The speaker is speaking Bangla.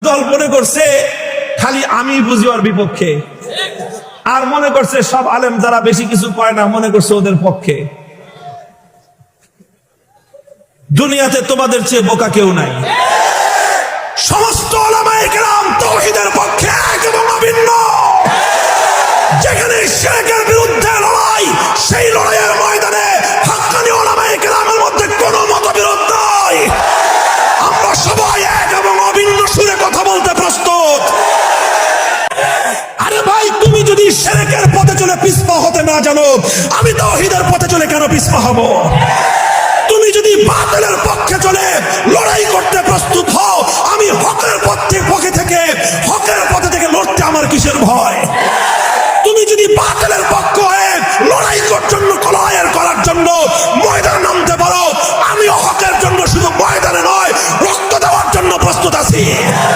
দল মনে করছে খালি আমি বুঝি ওর বিপক্ষে, আর মনে করছে সব আলেম যারা বেশি কিছু কয় না মনে করছে ওদের পক্ষে। দুনিয়াতে তোমাদের চেয়ে বোকা কেউ নাই। সমস্ত উলামায়ে কেরাম তাওহীদের পক্ষে এক এবং অভিন্ন। যেখানে শিরকের বিরুদ্ধে লড়াই, সেই লড়াইয়ের ময়দানে হাক্কানি উলামায়ে কেরামের মধ্যে কোনো মতবিরোধ নাই। আমরা সবাই এক এবং অভিন্ন সুরে কথা বলতে প্রস্তুত। আরে ভাই, তুমি যদি শিরকের পথে চলে পিছপা হতে না জানো, আমি তাওহীদের পথে চলে কেন পিছপা হব? তুমি যদি বাতিলের পক্ষে চলে লড়াই করতে প্রস্তুত হও, আমি হকের পক্ষে থেকে হকের পথে থেকে লড়তে আমার কিসের ভয়? তুমি যদি বাতিলের পক্ষ হয়ে লড়াই করার জন্য ময়দানে নামতে পারো, আমিও হকের জন্য শুধু ময়দানে নয় রক্ত দেওয়ার জন্য প্রস্তুত আছি।